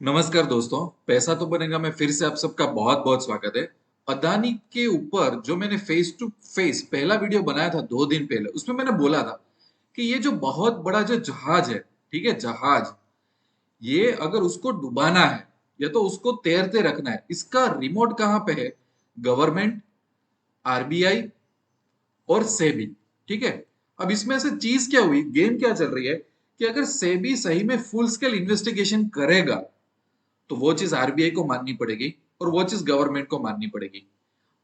नमस्कार दोस्तों, पैसा तो बनेगा में फिर से आप सबका बहुत बहुत स्वागत है। अदानी के ऊपर जो मैंने फेस टू फेस पहला वीडियो बनाया था 2 दिन पहले, उसमें मैंने बोला था कि ये जो बहुत बड़ा जो जहाज है, ठीक है, जहाज, ये अगर उसको डुबाना है या तो उसको तैरते रखना है, इसका रिमोट कहाँ पे है? गवर्नमेंट, आरबीआई और सेबी। ठीक है। अब इसमें से चीज क्या हुई, गेम क्या चल रही है कि अगर सेबी सही में फुल स्केल इन्वेस्टिगेशन करेगा तो वो चीज आरबीआई को माननी पड़ेगी और वो चीज गवर्नमेंट को माननी पड़ेगी।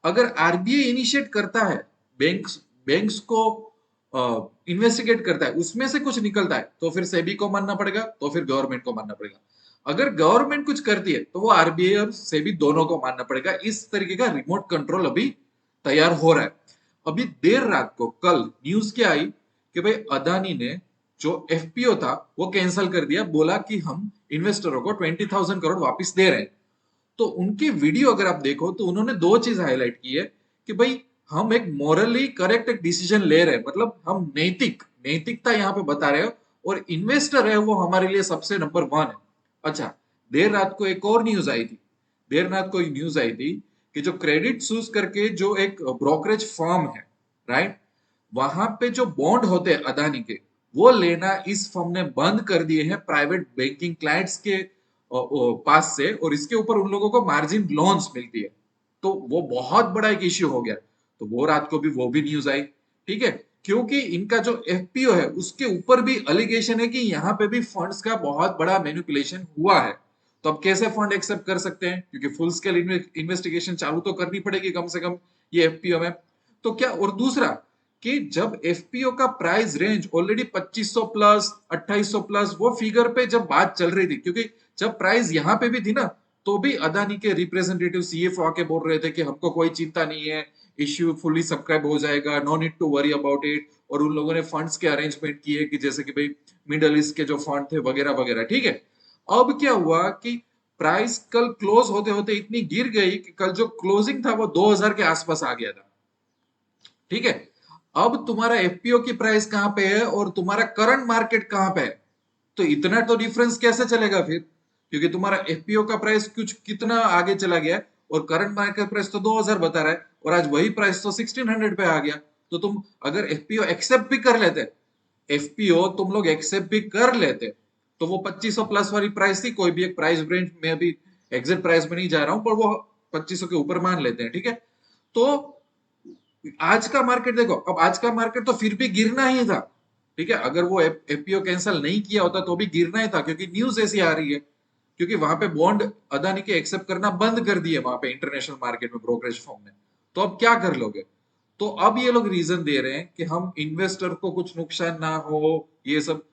अगर आरबीआई इनिशिएट करता है, बैंक्स बैंक्स को इन्वेस्टिगेट करता है, उसमें से कुछ निकलता है तो फिर सेबी को मानना पड़ेगा, तो फिर गवर्नमेंट को मानना पड़ेगा। अगर गवर्नमेंट कुछ करती है तो वो आरबीआई और सेबी दोनों को मानना पड़ेगा। इस तरीके का रिमोट कंट्रोल अभी तैयार हो रहा है। अभी देर रात को कल न्यूज क्या आई कि भाई अदानी ने जो एफपीओ था वो कैंसिल कर दिया, बोला कि हम इन्वेस्टरों को 20,000 करोड़ वापस दे रहे हैं। तो उनकी वीडियो अगर आप देखो तो उन्होंने दो चीज हाईलाइट की है कि भाई हम एक मोरली करेक्ट एक डिसीजन ले रहे हैं, मतलब हम नैतिकता यहाँ पे बता रहे हो और इन्वेस्टर है वो हमारे लिए सबसे नंबर वन है। अच्छा, देर रात को एक और न्यूज आई थी। देर रात को न्यूज आई थी कि जो क्रेडिट सूज करके जो एक ब्रोकरेज फर्म है, राइट, वहां पे जो बॉन्ड होते हैं अदानी के, वो लेना इस फर्म ने बंद कर दिए हैं प्राइवेट बैंकिंग क्लाइंट्स के पास से, और इसके ऊपर उन लोगों को मार्जिन लोन्स मिलती है। तो वो बहुत बड़ा एक इश्यू हो गया। तो वो रात को भी वो भी न्यूज आई। ठीक है, क्योंकि इनका जो एफपीओ है उसके ऊपर भी अलिगेशन है कि यहाँ पे भी फंड्स का बहुत बड़ा मैनिपुलेशन हुआ है। तो अब कैसे फंड एक्सेप्ट कर सकते हैं, क्योंकि फुल स्केल इन्वेस्टिगेशन चालू तो करनी पड़ेगी कम से कम ये एफपीओ में। तो क्या, और दूसरा कि जब एफपीओ का price range already 2500 plus 2800 plus वो फिगर पे जब बात चल रही थी, क्योंकि जब प्राइस यहाँ पे भी थी ना, तो भी अदानी के रिप्रेजेंटेटिव सीएफओ आके बोल रहे थे कि हमको कोई चिंता नहीं है, इश्यू फुली सब्सक्राइब हो जाएगा, no need to worry about it. और उन लोगों ने फंड्स के अरेंजमेंट किए कि जैसे कि भाई मिडल ईस्ट के जो फंड थे वगैरह वगैरह। ठीक है। अब क्या हुआ कि प्राइस कल क्लोज होते होते इतनी गिर गई कि कल जो क्लोजिंग था वो 2000 के आसपास आ गया था। ठीक है। अब तुम्हारा एफपीओ की प्राइस कहां पे है और तुम्हारा करंट मार्केट कहां पे है, तो इतना तो डिफरेंस कैसे चलेगा फिर, क्योंकि तुम्हारा एफपीओ का प्राइस कुछ कितना आगे चला गया है और करंट मार्केट प्राइस तो 2000 बता रहा है, और आज वही प्राइस तो 1600 पे आ गया। तो तुम अगर एफपीओ एक्सेप्ट भी कर लेते, एफपीओ तुम लोग एक्सेप्ट भी कर लेते, तो वो 2500 प्लस वाली प्राइस थी, कोई भी एक प्राइस रेंज में, अभी एग्जिट प्राइस में नहीं जा रहा हूं, पर वो 2500 के ऊपर मान लेते हैं। ठीक है। तो आज का मार्केट देखो, अब आज का मार्केट तो फिर भी गिरना ही था। ठीक है, अगर वो एफपीओ कैंसिल नहीं किया होता तो भी गिरना ही था, क्योंकि न्यूज ऐसी आ रही है, क्योंकि वहां पे बॉन्ड अदानी के एक्सेप्ट करना बंद कर दिए वहां पे इंटरनेशनल मार्केट में ब्रोकरेज फर्म ने। तो अब क्या कर लोगे? तो अब ये लोग रीजन दे रहे हैं कि हम इन्वेस्टर को कुछ नुकसान ना हो, ये सब।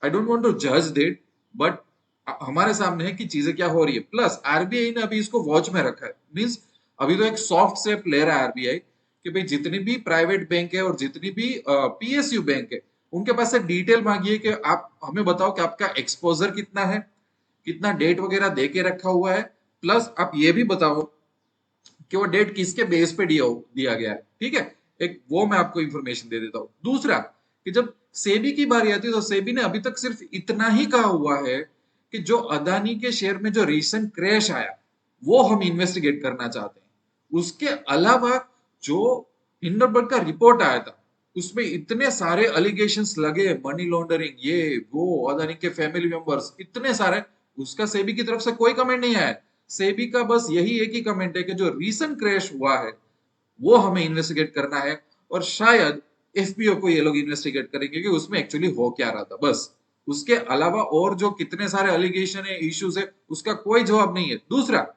आई डोंट वांट टू जज दैट, बट हमारे सामने है कि चीजें क्या हो रही है। प्लस आरबीआई ने अभी इसको वॉच में रखा है, मीन्स अभी तो एक सॉफ्ट स्टेप ले रहा है आरबीआई कि भाई जितनी भी प्राइवेट बैंक है और जितनी भी पीएसयू बैंक है, उनके पास से डिटेल मांगिए कि आप हमें बताओ कि आपका एक्सपोजर कितना है, कितना डेट वगैरह दे के रखा हुआ है। प्लस आप ये भी बताओ कि वो डेट किसके बेस पे दिया गया है। ठीक है, एक वो मैं आपको इंफॉर्मेशन दे देता हूँ। दूसरा कि जब सेबी की बारी आती है तो सेबी ने अभी तक सिर्फ इतना ही कहा हुआ है कि जो अदानी के शेयर में जो रिसेंट क्रैश आया वो हम इन्वेस्टिगेट करना चाहते हैं। उसके अलावा जो हिंडनबर्ग का रिपोर्ट आया था उसमें इतने सारे अलिगेशंस लगे, मनी लॉन्ड्रिंग, ये वो, अदानी के फैमिली मेंबर्स, इतने सारे, उसका सेबी की तरफ से कोई कमेंट नहीं आया। सेबी का बस यही एक ही कमेंट है कि जो रीसेंट क्रैश हुआ है वो हमें इन्वेस्टिगेट करना है, और शायद एफपीओ को ये लोग इन्वेस्टिगेट करेंगे कि उसमें एक्चुअली हो क्या रहा था, बस। उसके अलावा और जो कितने सारे अलिगेशन है, इश्यूज है, उसका कोई जवाब नहीं है। दूसरा,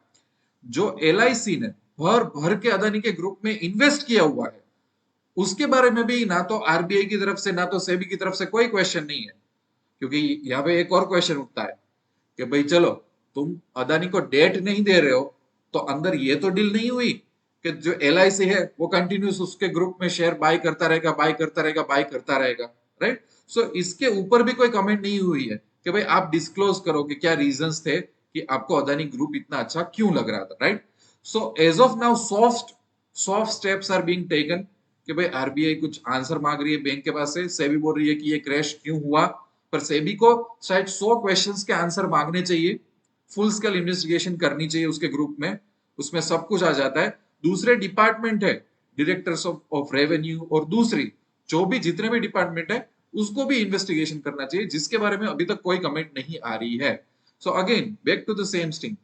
जो एलआईसी ने भर भर के अदानी के ग्रुप में इन्वेस्ट किया हुआ है, उसके बारे में भी ना तो आरबीआई की तरफ से ना तो सेबी की तरफ से कोई क्वेश्चन नहीं है। क्योंकि यहाँ पे एक और क्वेश्चन उठता है कि भाई चलो, तुम अदानी को डेट नहीं दे रहे हो, तो अंदर ये तो डील नहीं हुई कि जो एलआईसी है वो कंटिन्यूस उसके ग्रुप में शेयर बाय करता रहेगा, बाय करता रहेगा, बाय करता रहेगा, राइट। सो इसके ऊपर भी कोई कमेंट नहीं हुई है कि भाई आप डिस्क्लोज करो कि क्या रीजंस थे कि आपको अदानी ग्रुप इतना अच्छा क्यों लग रहा था, right. So as of now soft soft steps are being taken कि भाई आरबीआई कुछ आंसर मांग रही है बैंक के पास से, सेबी बोल रही है कि ये क्रैश क्यों हुआ, पर सेबी को शायद 100 क्वेश्चंस के आंसर मांगने चाहिए। फुल स्केल इन्वेस्टिगेशन करनी चाहिए उसके ग्रुप में, उसमें सब कुछ आ जाता है। दूसरे डिपार्टमेंट है, डायरेक्टर्स ऑफ रेवेन्यू और दूसरी जो भी जितने भी डिपार्टमेंट है उसको भी इन्वेस्टिगेशन करना चाहिए, जिसके बारे में अभी तक कोई कमेंट नहीं आ रही है। So again back to the same thing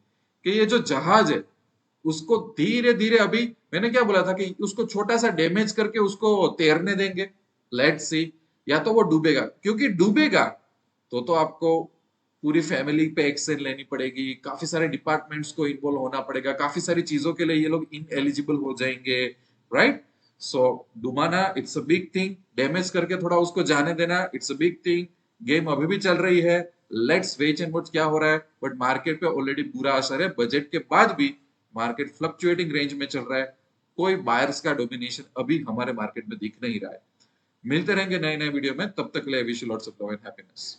कि ये जो जहाज है उसको धीरे धीरे, अभी मैंने क्या बोला था कि उसको छोटा सा डैमेज करके उसको तैरने देंगे, लेट्स सी, या तो वो डूबेगा, क्योंकि डूबेगा तो आपको पूरी फैमिली पे एक्शन लेनी पड़ेगी, काफी सारे डिपार्टमेंट्स को इन्वॉल्व होना पड़ेगा, काफी सारी चीजों के लिए ये लोग इनएलिजिबल हो जाएंगे, राइट। सो डुबाना it's a big thing, damage करके थोड़ा उसको जाने देना it's a big thing. Game अभी भी चल रही है, लेट्स वेट एंड वॉच क्या हो रहा है, बट मार्केट पे ऑलरेडी बुरा असर है, बजट के बाद भी मार्केट फ्लक्चुएटिंग रेंज में चल रहा है, कोई बायर्स का डोमिनेशन अभी हमारे मार्केट में दिख नहीं रहा है। मिलते रहेंगे नए नए वीडियो में, तब तक के लिए wish you lots of love and happiness.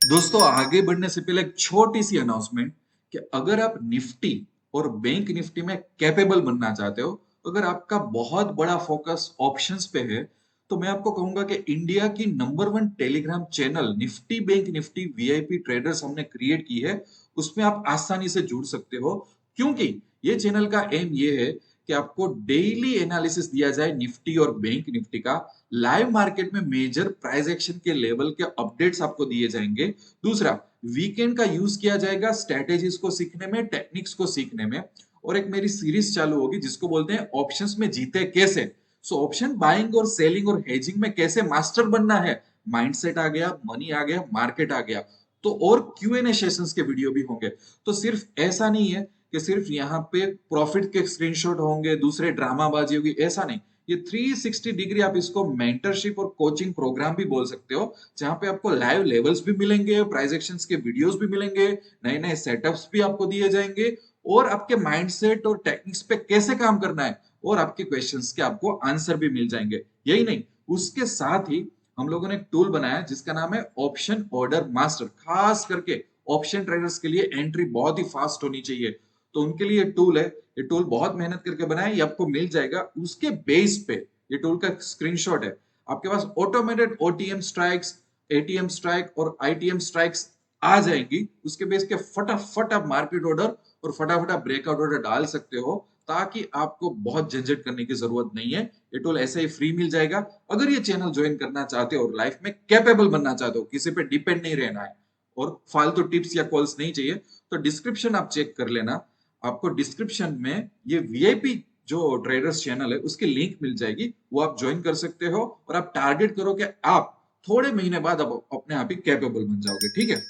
दोस्तों आगे बढ़ने से पहले एक छोटी सी अनाउंसमेंट कि अगर आप निफ्टी और बैंक निफ्टी में कैपेबल बनना चाहते हो, अगर आपका बहुत बड़ा फोकस ऑप्शंस पे है, तो मैं आपको कहूंगा कि इंडिया की number 1 Telegram channel Nifty bank Nifty VIP traders हमने क्रिएट की है, उसमें आप आसानी से जुड़ सकते हो। क्योंकि ये चैनल का एम ये है कि आपको डेली एनालिसिस दिया जाए निफ्टी और बैंक निफ्टी का, लाइव मार्केट में मेजर प्राइस एक्शन के लेवल के अपडेट्स आपको दिए जाएंगे। दूसरा, वीकेंड का यूज किया जाएगा स्ट्रेटेजीज को सीखने में, टेक्निक्स को सीखने में। और एक मेरी सीरीज चालू होगी जिसको बोलते हैं ऑप्शंस में जीते कैसे। सो ऑप्शन बाइंग और सेलिंग और हेजिंग में कैसे मास्टर बनना है, माइंडसेट आ गया, मनी आ गया, मार्केट आ गया। तो और क्यूएनए सेशंस के वीडियो भी होंगे। तो सिर्फ ऐसा नहीं है कि सिर्फ यहाँ पे प्रॉफिट के स्क्रीनशॉट होंगे, दूसरे ड्रामाबाजी होगी, ऐसा नहीं। ये 360 डिग्री आप इसको मेंटरशिप और कोचिंग प्रोग्राम भी बोल सकते हो, जहां पे आपको लाइव लेवल्स भी मिलेंगे, प्राइस एक्शंस के वीडियोस भी मिलेंगे, नए नए सेटअप्स भी आपको दिए जाएंगे, और आपके माइंडसेट और टेक्निक्स पे कैसे काम करना है, और आपके क्वेश्चंस के आपको आंसर भी मिल जाएंगे। यही नहीं, उसके साथ ही हम लोगों ने एक टूल बनाया जिसका नाम है ऑप्शन ऑर्डर मास्टर, खास करके ऑप्शन ट्रेडर्स के लिए एंट्री बहुत ही फास्ट होनी चाहिए, तो उनके लिए टूल है। ये टूल बहुत मेहनत करके बनाया, ये आपको मिल जाएगा। उसके बेस पे ये टूल का स्क्रीनशॉट है, आपके पास automated OTM strikes, ATM strike और आईटीएम स्ट्राइक्स आ जाएंगी। उसके बेस के फटाफट आप मार्केट ऑर्डर और फटाफट आप ब्रेकआउट ऑर्डर डाल सकते हो, ताकि आपको बहुत झंझट करने की जरूरत नहीं है। ये टूल ऐसे ही फ्री मिल जाएगा। अगर ये चैनल ज्वाइन करना चाहते हो और लाइफ में कैपेबल बनना चाहते हो, किसी पे डिपेंड नहीं रहना है और फालतू टिप्स या कॉल्स नहीं चाहिए, तो डिस्क्रिप्शन आप चेक कर लेना। आपको डिस्क्रिप्शन में ये वीआईपी जो ट्रेडर्स चैनल है उसकी लिंक मिल जाएगी, वो आप ज्वाइन कर सकते हो, और आप टारगेट करो कि आप थोड़े महीने बाद आप अपने आप ही कैपेबल बन जाओगे, ठीक है।